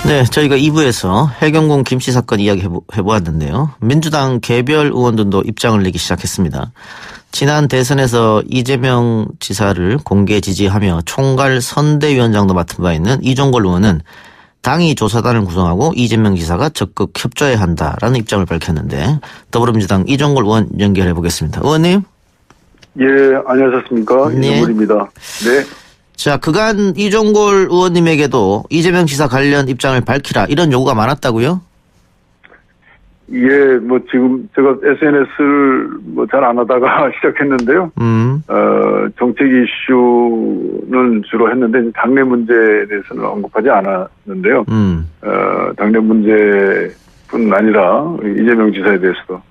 네, 저희가 2부에서 해경군 김씨 사건 이야기 해보았는데요. 민주당 개별 의원들도 입장을 내기 시작했습니다. 지난 대선에서 이재명 지사를 공개 지지하며 총괄 선대위원장도 맡은 바 있는 이종걸 의원은 당이 조사단을 구성하고 이재명 지사가 적극 협조해야 한다라는 입장을 밝혔는데 더불어민주당 이종걸 의원 연결해 보겠습니다. 의원님. 예, 안녕하셨습니까? 네. 이종걸입니다. 네. 자, 그간 이종걸 의원님에게도 이재명 지사 관련 입장을 밝히라 이런 요구가 많았다고요? 예, 뭐 지금 제가 SNS를 뭐 잘 안 하다가 시작했는데요. 정책 이슈는 주로 했는데 당내 문제에 대해서는 언급하지 않았는데요. 당내 문제뿐 아니라 이재명 지사에 대해서도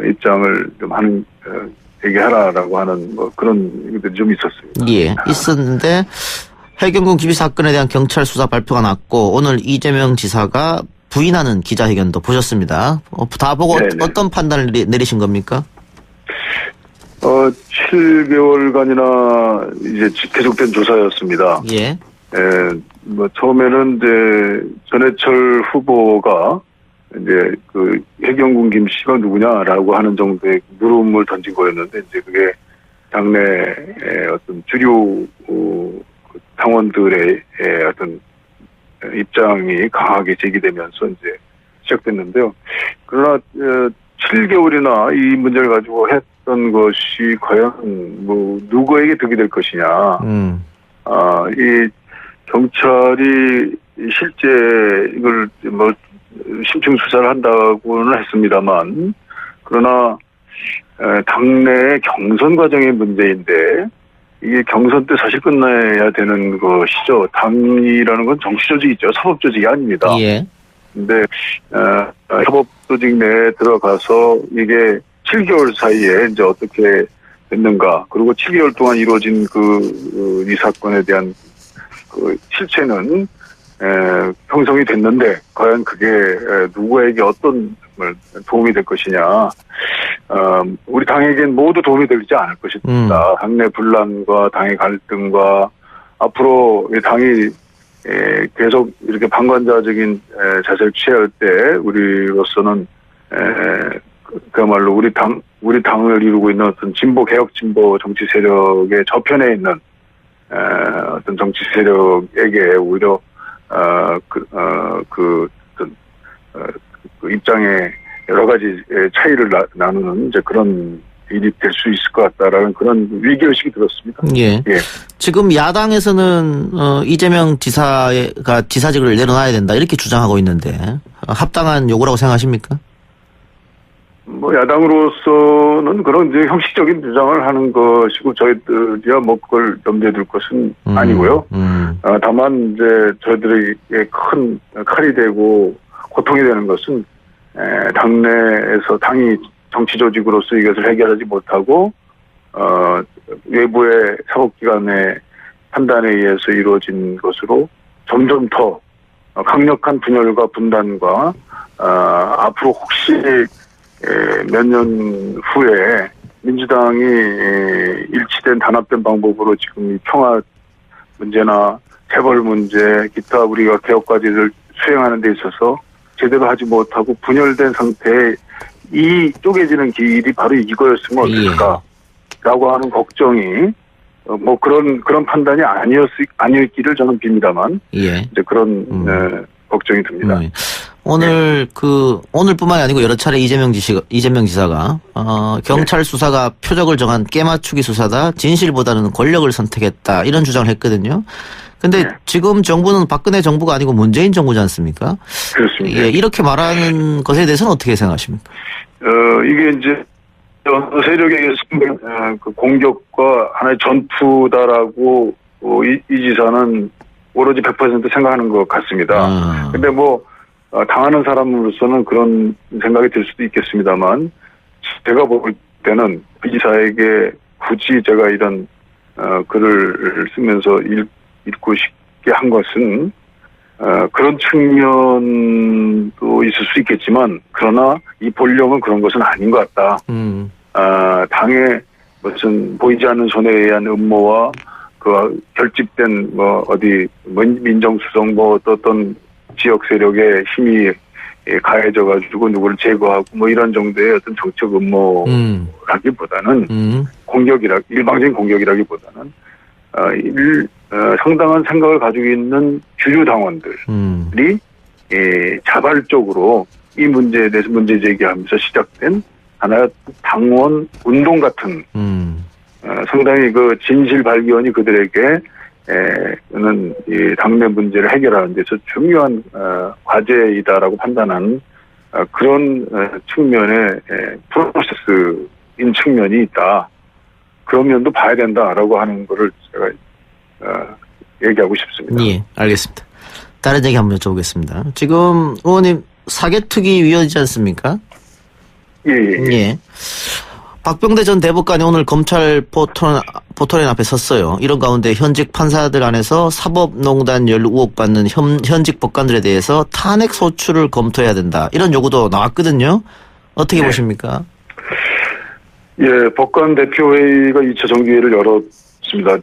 입장을 좀 하는 얘기하라라고 하는 뭐 그런 것들이 좀 있었습니다. 예, 있었는데 해경군 기비 사건에 대한 경찰 수사 발표가 났고 오늘 이재명 지사가 부인하는 기자회견도 보셨습니다. 다 보고 네네. 어떤 판단을 내리신 겁니까? 7개월간이나 이제 계속된 조사였습니다. 예. 뭐 처음에는 이제 전해철 후보가 이제 그 해경군 김 씨가 누구냐라고 하는 정도의 물음을 던진 거였는데 이제 그게 당내의 어떤 주류 당원들의 어떤 입장이 강하게 제기되면서 이제 시작됐는데요. 그러나 7개월이나 이 문제를 가지고 했던 것이 과연 뭐 누구에게 득이 될 것이냐. 이 경찰이 실제 이걸 뭐 심층 수사를 한다고는 했습니다만 그러나 당내 경선 과정의 문제인데 이게 경선 때 사실 끝나야 되는 것이죠. 당이라는 건 정치 조직이죠. 사법 조직이 아닙니다. 예. 근데 사법 조직 내에 들어가서 이게 7개월 사이에 이제 어떻게 됐는가, 그리고 7개월 동안 이루어진 이 사건에 대한 그 실체는 형성이 됐는데 과연 그게 누구에게 어떤 도움이 될 것이냐. 우리 당에겐 모두 도움이 되지 않을 것이다. 당내 분란과 당의 갈등과 앞으로 이 당이 계속 이렇게 방관자적인 자세를 취할 때 우리로서는 그야말로 우리 당을 이루고 있는 어떤 개혁 진보 정치 세력의 저편에 있는 어떤 정치 세력에게 오히려 그 입장에 여러 가지 차이를 나누는 이제 그런 일이 될 수 있을 것 같다라는 그런 위기의식이 들었습니다. 예. 예. 지금 야당에서는 이재명 지사가 지사직을 내려놔야 된다 이렇게 주장하고 있는데 합당한 요구라고 생각하십니까? 뭐 야당으로서는 그런 이제 형식적인 주장을 하는 것이고 저희들이야 뭐 그걸 염두에 둘 것은 아니고요. 다만 이제 저희들에게 큰 칼이 되고 고통이 되는 것은 당내에서 당이 정치 조직으로서 이것을 해결하지 못하고 외부의 사법기관의 판단에 의해서 이루어진 것으로 점점 더 강력한 분열과 분단과 앞으로 혹시 몇 년 후에 민주당이 일치된 단합된 방법으로 지금 이 평화 문제나 재벌 문제, 기타 우리가 개혁 과제를 수행하는 데 있어서 제대로 하지 못하고 분열된 상태에 이 쪼개지는 길이 바로 이거였으면 어떨까라고 하는 걱정이 뭐 그런 판단이 아니었기를 저는 빕니다만 예. 이제 그런 걱정이 듭니다. 오늘뿐만이 아니고 여러 차례 이재명 지사가 경찰 수사가 표적을 정한 깨맞추기 수사다, 진실보다는 권력을 선택했다 이런 주장을 했거든요. 근데 지금 정부는 박근혜 정부가 아니고 문재인 정부지 않습니까? 그렇습니다. 예, 이렇게 말하는 것에 대해서는 어떻게 생각하십니까? 이게 이제 어느 세력에 의해서 그 공격과 하나의 전투다라고 이 지사는 오로지 100% 생각하는 것 같습니다. 근데 뭐 당하는 사람으로서는 그런 생각이 들 수도 있겠습니다만 제가 볼 때는 이 지사에게 굳이 제가 이런 글을 쓰면서 읽고 싶게 한 것은 그런 측면도 있을 수 있겠지만 그러나 이 본령은 그런 것은 아닌 것 같다. 당의 무슨 보이지 않는 손에 의한 음모와 그 결집된 민정수석 어떤 지역 세력의 힘이 가해져가지고 누구를 제거하고 뭐 이런 정도의 어떤 정책 음모라기보다는 일방적인 공격이라기보다는 상당한 생각을 가지고 있는 주류 당원들이 자발적으로 이 문제에 대해서 문제 제기하면서 시작된 하나의 당원 운동 같은 상당히 그 진실 발견이 그들에게 는 이 당내 문제를 해결하는 데서 중요한 과제이다라고 판단하는 그런 측면의 프로세스인 측면이 있다. 그런 면도 봐야 된다라고 하는 거를 제가 얘기하고 싶습니다. 예, 알겠습니다. 다른 얘기 한번 여쭤보겠습니다. 지금 의원님 사개특위 위원이지 않습니까? 예. 박병대 전 대법관이 오늘 검찰 포토렌 앞에 섰어요. 이런 가운데 현직 판사들 안에서 사법농단 연루 의혹 받는 현직 법관들에 대해서 탄핵 소추를 검토해야 된다. 이런 요구도 나왔거든요. 어떻게 보십니까? 예, 법관 대표회의가 2차 정기회를 열었습니다.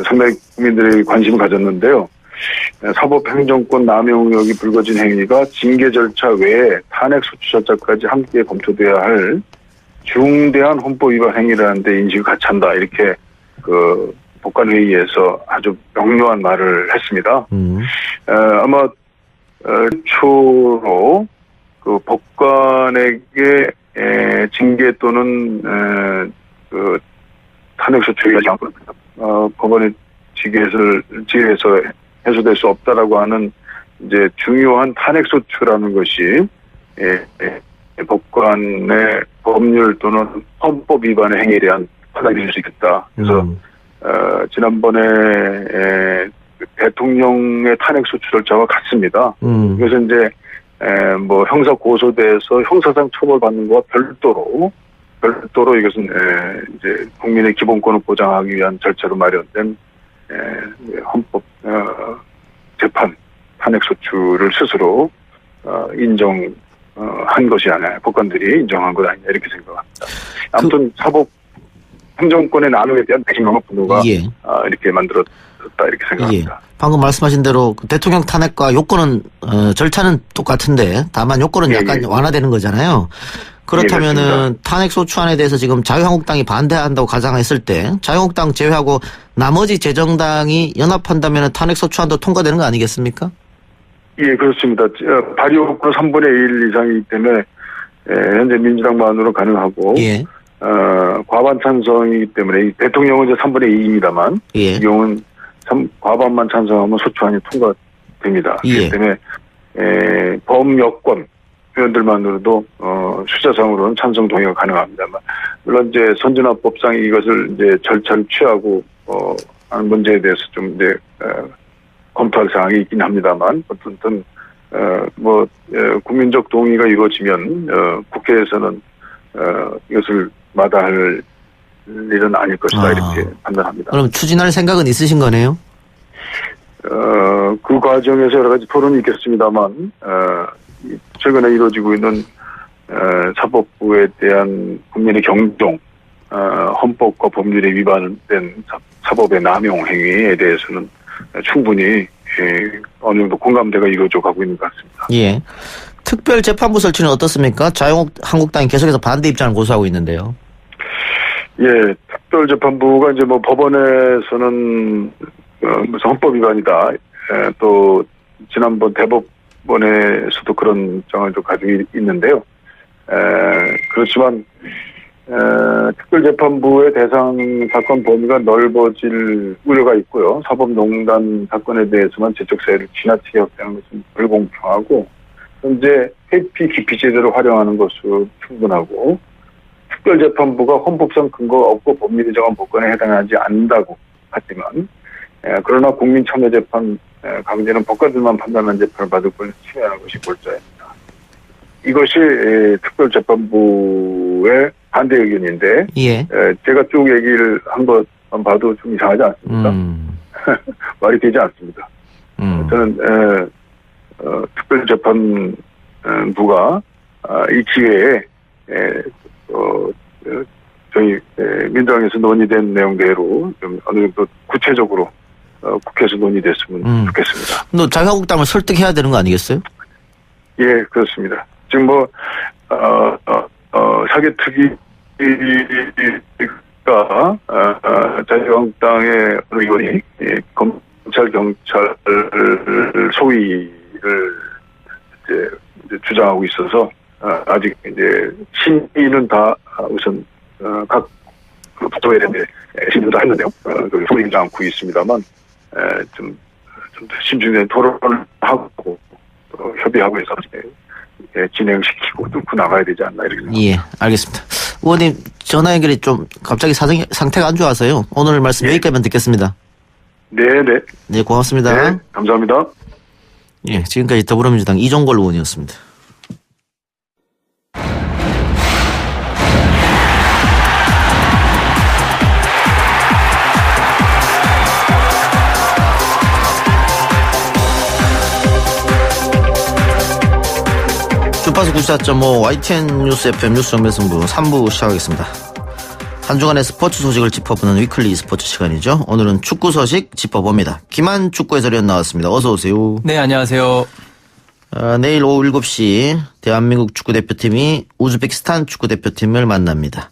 상당히 국민들이 관심을 가졌는데요. 사법행정권 남용 의혹이 불거진 행위가 징계 절차 외에 탄핵 소추 절차까지 함께 검토돼야 할 중대한 헌법 위반 행위라는데 인식을 같이 한다. 이렇게 그 법관회의에서 아주 명료한 말을 했습니다. 아마 초로 그 법관에게 징계 또는 그 탄핵 소추가 법원의 직위에서 해소될 수 없다라고 하는 이제 중요한 탄핵 소추라는 것이 법관의 법률 또는 헌법 위반의 행위에 대한 판단이 될 수 있겠다. 그래서 지난번에 대통령의 탄핵 소추 절차와 같습니다. 그래서 이제 뭐 형사 고소돼서 형사상 처벌받는 것과 별도로 이것은 이제 국민의 기본권을 보장하기 위한 절차로 마련된 헌법 재판 탄핵 소추를 스스로 인정한 것이 아니라 법관들이 인정한 것 아니냐 이렇게 생각합니다. 아무튼 사법 행정권의 나눔에 대한 배신감과 분노가 이렇게 만들었다 이렇게 생각합니다. 예. 방금 말씀하신 대로 대통령 탄핵과 요건은 절차는 똑같은데 다만 요건은 약간 완화되는 거잖아요. 그렇다면은 탄핵 소추안에 대해서 지금 자유한국당이 반대한다고 가정했을 때 자유한국당 제외하고 나머지 재정당이 연합한다면 탄핵 소추안도 통과되는 거 아니겠습니까? 예, 그렇습니다. 발의 요건 3분의 1 이상이기 때문에 현재 민주당만으로 가능하고 과반 찬성이기 때문에 대통령은 이제 3분의 2입니다만 이 경우는 과반만 찬성하면 소추안이 통과됩니다. 그렇기 때문에 범여권 의원들만으로도 숫자상으로는 찬성 동의가 가능합니다만 물론 이제 선진화법상 이것을 이제 절차를 취하고 하는 문제에 대해서 좀 이제 검토할 사항이 있긴 합니다만 어쨌든 국민적 동의가 이루어지면 국회에서는 이것을 마다할 일은 아닐 것이다 이렇게 판단합니다. 그럼 추진할 생각은 있으신 거네요? 그 과정에서 여러 가지 토론이 있겠습니다만 최근에 이루어지고 있는 사법부에 대한 국민의 경종, 헌법과 법률에 위반된 사법의 남용 행위에 대해서는 충분히 어느 정도 공감대가 이루어져 가고 있는 것 같습니다. 예. 특별재판부 설치는 어떻습니까? 자유한국당이 계속해서 반대 입장을 고수하고 있는데요. 예, 특별재판부가 이제 뭐 법원에서는 무슨 헌법 위반이다. 또 지난번 대법원에서도 그런 입장을 좀 가지고 있는데요. 그렇지만 특별재판부의 대상 사건 범위가 넓어질 우려가 있고요. 사법농단 사건에 대해서만 제적 사유를 지나치게 확대하는 것은 불공평하고 현재 회피 기피 제도를 활용하는 것으로 충분하고 특별재판부가 헌법상 근거가 없고 법률이 정한 법관에 해당하지 않는다고 하지만 그러나 국민참여재판 강제는 법관들만 판단한 재판을 받을 권리를 침해하는 것이 골자입니다. 이것이 특별재판부의 반대 의견인데 제가 쭉 얘기를 한 것만 봐도 좀 이상하지 않습니까? 말이 되지 않습니다. 저는 특별재판부가 이 기회에 저희 민주당에서 논의된 내용대로 좀 어느 정도 구체적으로 국회에서 논의됐으면 좋겠습니다. 너 자유한국당을 설득해야 되는 거 아니겠어요? 예, 그렇습니다. 지금 사개특위가 자유한국당의 의원이 검찰 경찰 소위를 이제 주장하고 있어서 아직 이제 심의는 다 우선 각 부처회의에 심의도 다 했는데요. 소위하지 않고 있습니다만 좀 신중된 토론을 하고 협의하고 해서 진행시키고 뚫고 나가야 되지 않나 이렇게 생각합니다. 예, 알겠습니다. 의원님 전화 연결이 좀 갑자기 상태가 안 좋아서요. 오늘 말씀 여기까지만 듣겠습니다. 네네. 네, 고맙습니다. 네, 감사합니다. 예, 지금까지 더불어민주당 이종걸 의원이었습니다. 주파수 94.5 YTN 뉴스 FM 뉴스 정배승부 3부 시작하겠습니다. 한 주간의 스포츠 소식을 짚어보는 위클리 스포츠 시간이죠. 오늘은 축구 소식 짚어봅니다. 김한 축구 해설위원 나왔습니다. 어서 오세요. 네, 안녕하세요. 내일 오후 7시 대한민국 축구대표팀이 우즈베키스탄 축구대표팀을 만납니다.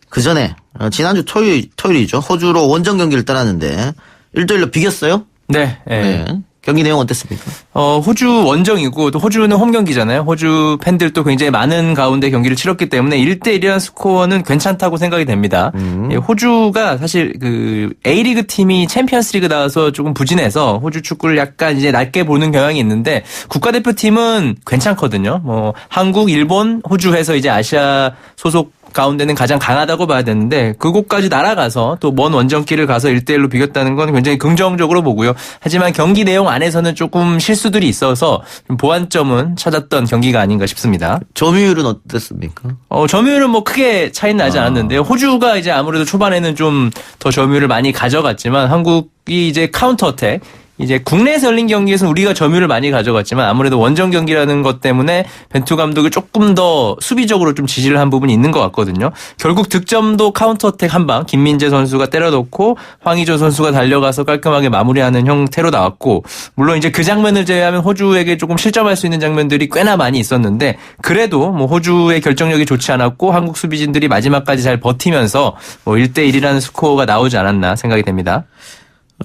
그 전에 지난주 토요일이죠. 호주로 원정 경기를 떠났는데 1대1로 비겼어요. 네. 네. 경기 내용 어땠습니까? 호주 원정이고 또 호주는 홈 경기잖아요. 호주 팬들도 굉장히 많은 가운데 경기를 치렀기 때문에 1대1이라는 스코어는 괜찮다고 생각이 됩니다. 예, 호주가 사실 그 A리그 팀이 챔피언스리그 나와서 조금 부진해서 호주 축구를 약간 이제 낮게 보는 경향이 있는데 국가대표팀은 괜찮거든요. 뭐 한국, 일본, 호주 해서 이제 아시아 소속 가운데는 가장 강하다고 봐야 되는데 그곳까지 날아가서 또 먼 원정길을 가서 1대1로 비겼다는 건 굉장히 긍정적으로 보고요. 하지만 경기 내용 안에서는 조금 실수들이 있어서 좀 보완점은 찾았던 경기가 아닌가 싶습니다. 점유율은 어땠습니까? 점유율은 뭐 크게 차이는 나지 않았는데요. 호주가 이제 아무래도 초반에는 좀 더 점유율을 많이 가져갔지만 한국이 이제 카운터 어택 이제 국내에서 열린 경기에서는 우리가 점유율을 많이 가져갔지만 아무래도 원정 경기라는 것 때문에 벤투 감독이 조금 더 수비적으로 좀 지시를 한 부분이 있는 것 같거든요. 결국 득점도 카운터어택 한 방 김민재 선수가 때려넣고 황의조 선수가 달려가서 깔끔하게 마무리하는 형태로 나왔고 물론 이제 그 장면을 제외하면 호주에게 조금 실점할 수 있는 장면들이 꽤나 많이 있었는데 그래도 뭐 호주의 결정력이 좋지 않았고 한국 수비진들이 마지막까지 잘 버티면서 뭐 1대1이라는 스코어가 나오지 않았나 생각이 됩니다.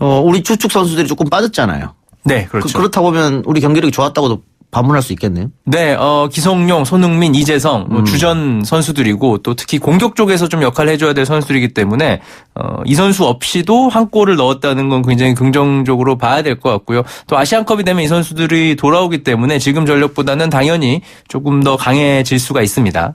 우리 주축 선수들이 조금 빠졌잖아요. 네, 그렇죠. 그렇다 보면 우리 경기력이 좋았다고도 반문할 수 있겠네요. 네, 기성용, 손흥민, 이재성 주전 선수들이고 또 특히 공격 쪽에서 좀 역할을 해줘야 될 선수들이기 때문에 이 선수 없이도 한 골을 넣었다는 건 굉장히 긍정적으로 봐야 될 것 같고요. 또 아시안컵이 되면 이 선수들이 돌아오기 때문에 지금 전력보다는 당연히 조금 더 강해질 수가 있습니다.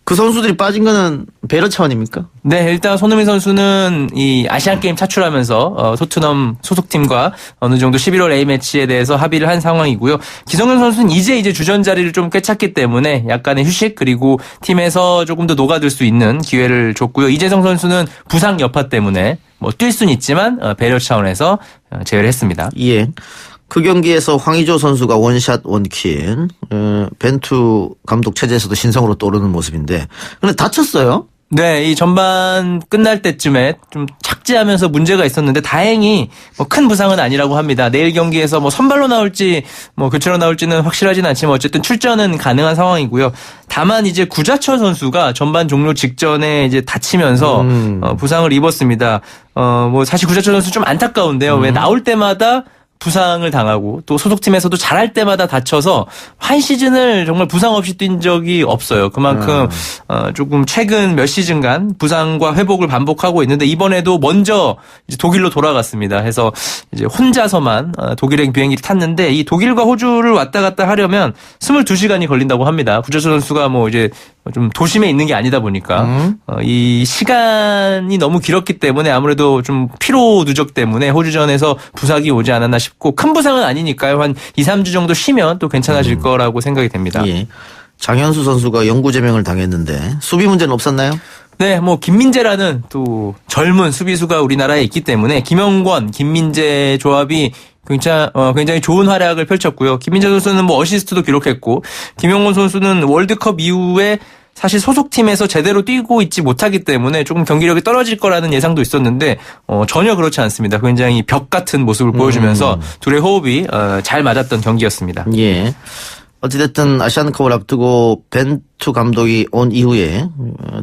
그 선수들이 빠진 거는 배려 차원입니까? 네, 일단 손흥민 선수는 이 아시안 게임 차출하면서 토트넘 소속팀과 어느 정도 11월 A매치에 대해서 합의를 한 상황이고요. 기성용 선수는 이제 주전 자리를 좀 꿰찼기 때문에 약간의 휴식 그리고 팀에서 조금 더 녹아들 수 있는 기회를 줬고요. 이재성 선수는 부상 여파 때문에 뭐 뛸 수는 있지만 배려 차원에서 제외를 했습니다. 예. 그 경기에서 황의조 선수가 원샷 원킬, 벤투 감독 체제에서도 신성으로 떠오르는 모습인데, 근데 다쳤어요? 네, 이 전반 끝날 때쯤에 좀 착지하면서 문제가 있었는데 다행히 뭐 큰 부상은 아니라고 합니다. 내일 경기에서 뭐 선발로 나올지 뭐 교체로 나올지는 확실하진 않지만 어쨌든 출전은 가능한 상황이고요. 다만 이제 구자철 선수가 전반 종료 직전에 이제 다치면서 부상을 입었습니다. 뭐 사실 구자철 선수 좀 안타까운데요. 왜 나올 때마다 부상을 당하고 또 소속팀에서도 잘할 때마다 다쳐서 한 시즌을 정말 부상 없이 뛴 적이 없어요. 그만큼 조금 최근 몇 시즌간 부상과 회복을 반복하고 있는데 이번에도 먼저 이제 독일로 돌아갔습니다. 해서 이제 혼자서만 독일행 비행기를 탔는데 이 독일과 호주를 왔다 갔다 하려면 22시간이 걸린다고 합니다. 구자철 선수가 뭐 이제 좀 도심에 있는 게 아니다 보니까 이 시간이 너무 길었기 때문에 아무래도 좀 피로 누적 때문에 호주전에서 부상이 오지 않았나 싶고 큰 부상은 아니니까요. 한 2, 3주 정도 쉬면 또 괜찮아질 거라고 생각이 됩니다. 예. 장현수 선수가 영구 제명을 당했는데 수비 문제는 없었나요? 네, 뭐 김민재라는 또 젊은 수비수가 우리나라에 있기 때문에 김영권, 김민재 조합이 굉장히 좋은 활약을 펼쳤고요. 김민재 선수는 뭐 어시스트도 기록했고 김영권 선수는 월드컵 이후에 사실 소속팀에서 제대로 뛰고 있지 못하기 때문에 조금 경기력이 떨어질 거라는 예상도 있었는데 전혀 그렇지 않습니다. 굉장히 벽 같은 모습을 보여주면서 둘의 호흡이 잘 맞았던 경기였습니다. 예. 어찌됐든 아시안컵을 앞두고 벤투 감독이 온 이후에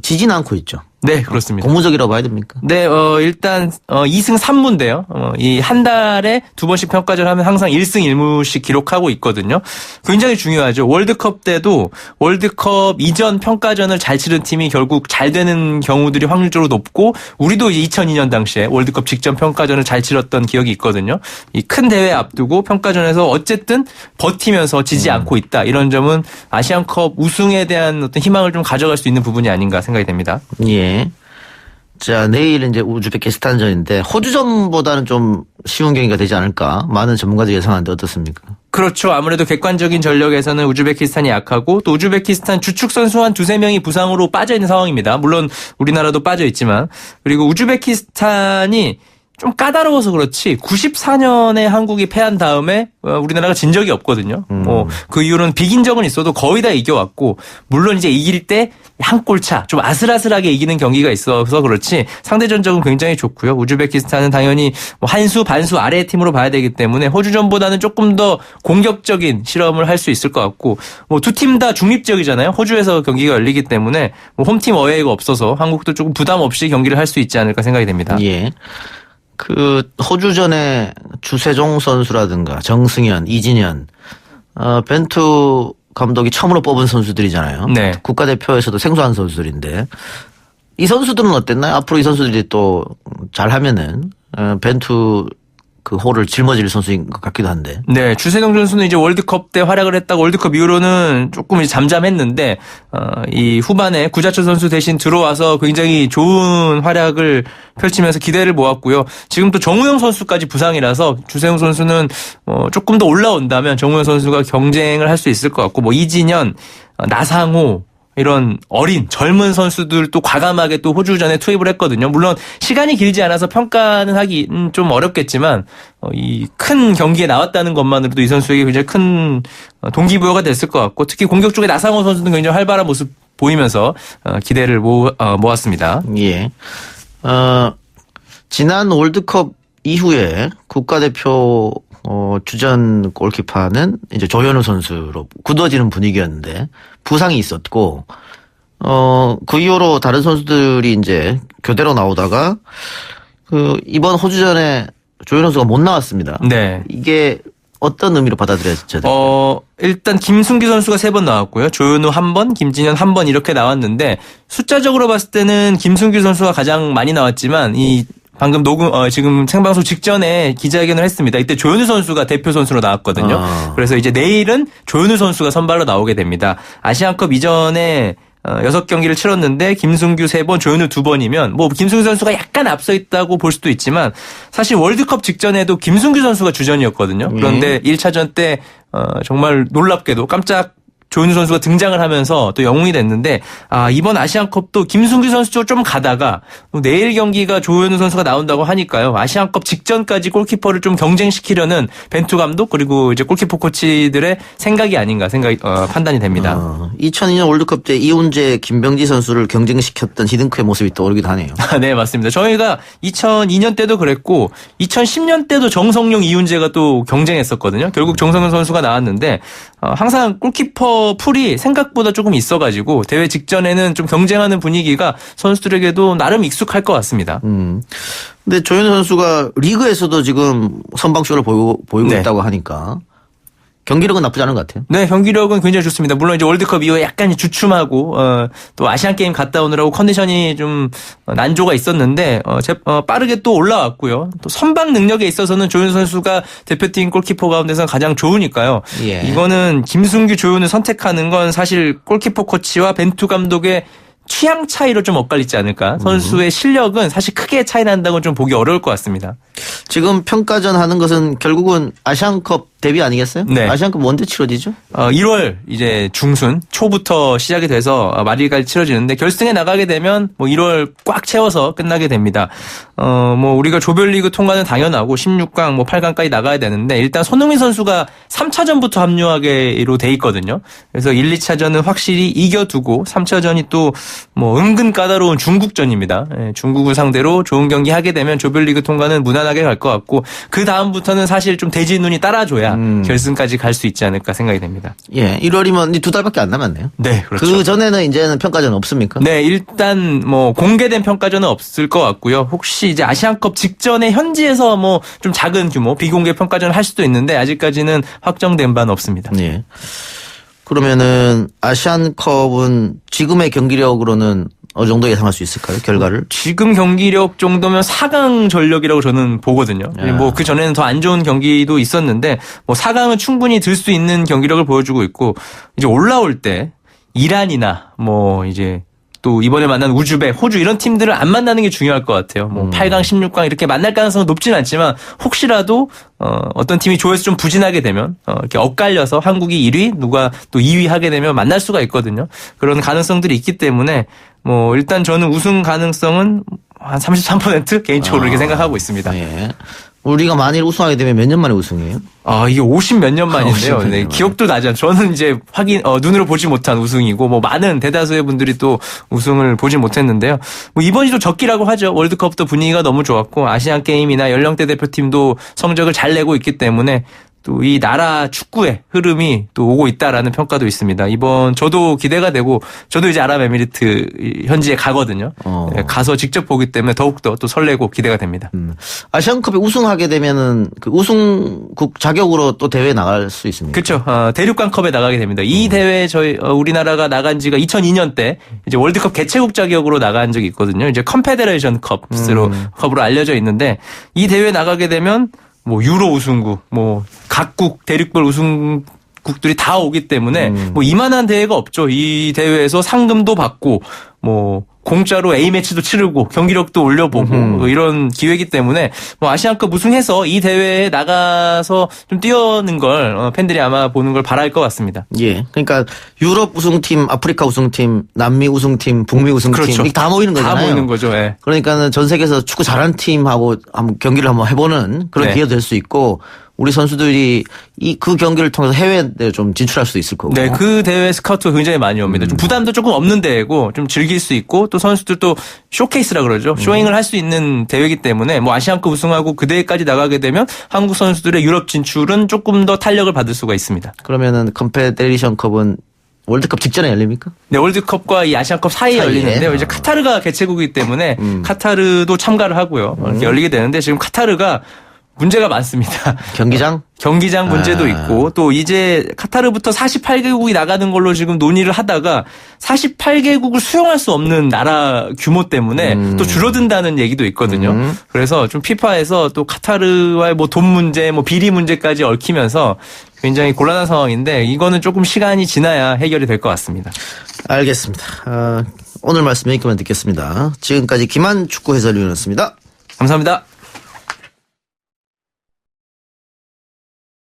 지진 않고 있죠. 네, 그렇습니다. 고무적이라고 봐야 됩니까? 네, 일단 2승 3무인데요. 이 한 달에 두 번씩 평가전 하면 항상 1승 1무씩 기록하고 있거든요. 굉장히 중요하죠. 월드컵 때도 월드컵 이전 평가전을 잘 치른 팀이 결국 잘 되는 경우들이 확률적으로 높고 우리도 2002년 당시에 월드컵 직전 평가전을 잘 치렀던 기억이 있거든요. 이 큰 대회 앞두고 평가전에서 어쨌든 버티면서 지지 않고 있다. 이런 점은 아시안컵 우승에 대한 어떤 희망을 좀 가져갈 수 있는 부분이 아닌가 생각이 됩니다. 예. 자, 내일 이제 우즈베키스탄전인데 호주전보다는 좀 쉬운 경기가 되지 않을까? 많은 전문가들이 예상하는데 어떻습니까? 그렇죠. 아무래도 객관적인 전력에서는 우즈베키스탄이 약하고 또 우즈베키스탄 주축 선수 한 두세 명이 부상으로 빠져 있는 상황입니다. 물론 우리나라도 빠져 있지만 그리고 우즈베키스탄이 좀 까다로워서 그렇지 94년에 한국이 패한 다음에 우리나라가 진 적이 없거든요. 그 이유는 비긴 적은 있어도 거의 다 이겨왔고 물론 이제 이길 때 한 골 차 좀 아슬아슬하게 이기는 경기가 있어서 그렇지 상대 전적은 굉장히 좋고요. 우즈베키스탄은 당연히 한 수 반수 아래의 팀으로 봐야 되기 때문에 호주전보다는 조금 더 공격적인 실험을 할 수 있을 것 같고 두 팀 다 중립적이잖아요. 호주에서 경기가 열리기 때문에 홈팀 어웨이가 없어서 한국도 조금 부담 없이 경기를 할 수 있지 않을까 생각이 됩니다. 예. 그 호주전에 주세종 선수라든가 정승현, 이진현, 벤투 감독이 처음으로 뽑은 선수들이잖아요. 네. 국가대표에서도 생소한 선수들인데 이 선수들은 어땠나요? 앞으로 이 선수들이 또 잘하면은 벤투 그 호를 짊어질 선수인 것 같기도 한데. 네, 주세종 선수는 이제 월드컵 때 활약을 했다가 월드컵 이후로는 조금 이제 잠잠했는데 이 후반에 구자철 선수 대신 들어와서 굉장히 좋은 활약을 펼치면서 기대를 모았고요. 지금 또 정우영 선수까지 부상이라서 주세종 선수는 조금 더 올라온다면 정우영 선수가 경쟁을 할 수 있을 것 같고 이진현, 나상호 이런 어린 젊은 선수들도 과감하게 또 호주전에 투입을 했거든요. 물론 시간이 길지 않아서 평가는 하기 좀 어렵겠지만 이 큰 경기에 나왔다는 것만으로도 이 선수에게 굉장히 큰 동기부여가 됐을 것 같고 특히 공격 쪽에 나상호 선수는 굉장히 활발한 모습 보이면서 기대를 모았습니다. 예. 지난 월드컵 이후에 국가대표 주전 골키퍼는 이제 조현우 선수로 굳어지는 분위기였는데 부상이 있었고 그 이후로 다른 선수들이 이제 교대로 나오다가 이번 호주전에 조현우 선수가 못 나왔습니다. 네. 이게 어떤 의미로 받아들여져야 될까요? 일단 김승규 선수가 3번 나왔고요. 조현우 1번, 김진현 1번 이렇게 나왔는데 숫자적으로 봤을 때는 김승규 선수가 가장 많이 나왔지만 방금 지금 생방송 직전에 기자회견을 했습니다. 이때 조현우 선수가 대표 선수로 나왔거든요. 그래서 이제 내일은 조현우 선수가 선발로 나오게 됩니다. 아시안컵 이전에 6경기를 치렀는데 김승규 3번, 조현우 2번이면 김승규 선수가 약간 앞서 있다고 볼 수도 있지만 사실 월드컵 직전에도 김승규 선수가 주전이었거든요. 그런데 1차전 때 정말 놀랍게도 깜짝 조현우 선수가 등장을 하면서 또 영웅이 됐는데 이번 아시안컵도 김승규 선수 쪽으로 좀 가다가 내일 경기가 조현우 선수가 나온다고 하니까요. 아시안컵 직전까지 골키퍼를 좀 경쟁시키려는 벤투 감독 그리고 이제 골키퍼 코치들의 생각이 아닌가 판단이 됩니다. 2002년 월드컵 때 이훈재, 김병지 선수를 경쟁시켰던 히딩크의 모습이 떠오르기도 하네요. 네, 맞습니다. 저희가 2002년 때도 그랬고 2010년 때도 정성용, 이훈재가 또 경쟁했었거든요. 결국 정성용 선수가 나왔는데 항상 골키퍼 풀이 생각보다 조금 있어가지고 대회 직전에는 좀 경쟁하는 분위기가 선수들에게도 나름 익숙할 것 같습니다. 근데 조현우 선수가 리그에서도 지금 선방쇼를 보이고 네. 있다고 하니까 경기력은 나쁘지 않은 것 같아요. 네, 경기력은 굉장히 좋습니다. 물론 이제 월드컵 이후에 약간 주춤하고 또 아시안 게임 갔다 오느라고 컨디션이 좀 난조가 있었는데 빠르게 또 올라왔고요. 또 선방 능력에 있어서는 조현우 선수가 대표팀 골키퍼 가운데서 가장 좋으니까요. 예. 이거는 김승규, 조현우 선택하는 건 사실 골키퍼 코치와 벤투 감독의 취향 차이로 좀 엇갈리지 않을까. 선수의 실력은 사실 크게 차이 난다고 좀 보기 어려울 것 같습니다. 지금 평가전 하는 것은 결국은 아시안컵 데뷔 아니겠어요? 네. 아시안컵 언제 치러지죠? 1월 이제 중순 초부터 시작이 돼서 말일까지 치러지는데 결승에 나가게 되면 뭐 1월 꽉 채워서 끝나게 됩니다. 뭐 우리가 조별리그 통과는 당연하고 16강 뭐 8강까지 나가야 되는데 일단 손흥민 선수가 3차전부터 합류하기로 돼 있거든요. 그래서 1, 2차전은 확실히 이겨두고 3차전이 또 뭐 은근 까다로운 중국전입니다. 예, 중국을 상대로 좋은 경기 하게 되면 조별리그 통과는 무난하게 갈 것 같고 그 다음부터는 사실 좀 대지 눈이 따라줘야 결승까지 갈 수 있지 않을까 생각이 됩니다. 예, 1월이면 2달밖에 안 남았네요. 네, 그렇죠. 그 전에는 이제는 평가전 없습니까? 네, 일단 뭐 공개된 평가전은 없을 것 같고요. 혹시 이제 아시안컵 직전에 현지에서 뭐 좀 작은 규모 비공개 평가전을 할 수도 있는데 아직까지는 확정된 바는 없습니다. 예. 그러면은 아시안컵은 지금의 경기력으로는 어느 정도 예상할 수 있을까요? 결과를? 지금 경기력 정도면 4강 전력이라고 저는 보거든요. 뭐 그 전에는 더 안 좋은 경기도 있었는데 뭐 4강은 충분히 들 수 있는 경기력을 보여주고 있고 이제 올라올 때 이란이나 뭐 이제 또 이번에 만난 우즈벡, 호주 이런 팀들을 안 만나는 게 중요할 것 같아요. 뭐 8강, 16강 이렇게 만날 가능성은 높지는 않지만 혹시라도 어떤 팀이 조에서 좀 부진하게 되면 이렇게 엇갈려서 한국이 1위, 누가 또 2위 하게 되면 만날 수가 있거든요. 그런 가능성들이 있기 때문에 뭐 일단 저는 우승 가능성은 한 33% 개인적으로 이렇게 생각하고 있습니다. 예. 우리가 만일 우승하게 되면 몇 년 만에 우승이에요? 이게 50 몇 년 만인데요. 50몇 년 네, 만에. 기억도 나지 않죠. 저는 이제 눈으로 보지 못한 우승이고, 뭐, 많은 대다수의 분들이 또 우승을 보지 못했는데요. 뭐, 이번이 좀 적기라고 하죠. 월드컵도 분위기가 너무 좋았고, 아시안 게임이나 연령대 대표팀도 성적을 잘 내고 있기 때문에, 또 이 나라 축구의 흐름이 또 오고 있다라는 평가도 있습니다. 이번 저도 기대가 되고 저도 이제 아랍에미리트 현지에 가거든요. 네, 가서 직접 보기 때문에 더욱더 또 설레고 기대가 됩니다. 아시안컵에 우승하게 되면은 그 우승국 자격으로 또 대회에 나갈 수 있습니다. 그렇죠. 대륙간컵에 나가게 됩니다. 이 대회 저희 우리나라가 나간 지가 2002년 때 이제 월드컵 개최국 자격으로 나간 적이 있거든요. 이제 컨페데레이션 컵으로 알려져 있는데 이 대회에 나가게 되면 뭐 유로 우승국, 뭐 각국 대륙별 우승국들이 다 오기 때문에 뭐 이만한 대회가 없죠. 이 대회에서 상금도 받고 뭐 공짜로 A매치도 치르고 경기력도 올려보고 뭐 이런 기회이기 때문에 뭐 아시안컵 우승해서 이 대회에 나가서 좀 뛰어는 걸 팬들이 아마 보는 걸 바랄 것 같습니다. 예. 그러니까 유럽 우승팀, 아프리카 우승팀, 남미 우승팀, 북미 우승팀 그렇죠. 이게 다 모이는 거잖아요. 다 모이는 거죠. 예. 그러니까는 전 세계에서 축구 잘하는 팀하고 한번 경기를 한번 해보는 그런 네. 기회도 될 수 있고 우리 선수들이 그 경기를 통해서 해외에 좀 진출할 수도 있을 거고. 네, 그 대회 스카우트가 굉장히 많이 옵니다. 좀 부담도 조금 없는 대회고 좀 즐길 수 있고 또 선수들도 쇼케이스라 그러죠. 쇼잉을 할 수 있는 대회이기 때문에 뭐 아시안컵 우승하고 그 대회까지 나가게 되면 한국 선수들의 유럽 진출은 조금 더 탄력을 받을 수가 있습니다. 그러면은 컨페데레이션 컵은 월드컵 직전에 열립니까? 네, 월드컵과 이 아시안컵 사이에 열리는데요. 이제 카타르가 개최국이기 때문에 카타르도 참가를 하고요. 이렇게 열리게 되는데 지금 카타르가 문제가 많습니다. 경기장 문제도 있고 또 이제 카타르부터 48개국이 나가는 걸로 지금 논의를 하다가 48개국을 수용할 수 없는 나라 규모 때문에 또 줄어든다는 얘기도 있거든요. 그래서 좀 피파에서 또 카타르와의 뭐 돈 문제, 뭐 비리 문제까지 얽히면서 굉장히 곤란한 상황인데 이거는 조금 시간이 지나야 해결이 될 것 같습니다. 알겠습니다. 오늘 말씀 여기까지만 듣겠습니다. 지금까지 김한 축구 해설위원이었습니다. 감사합니다.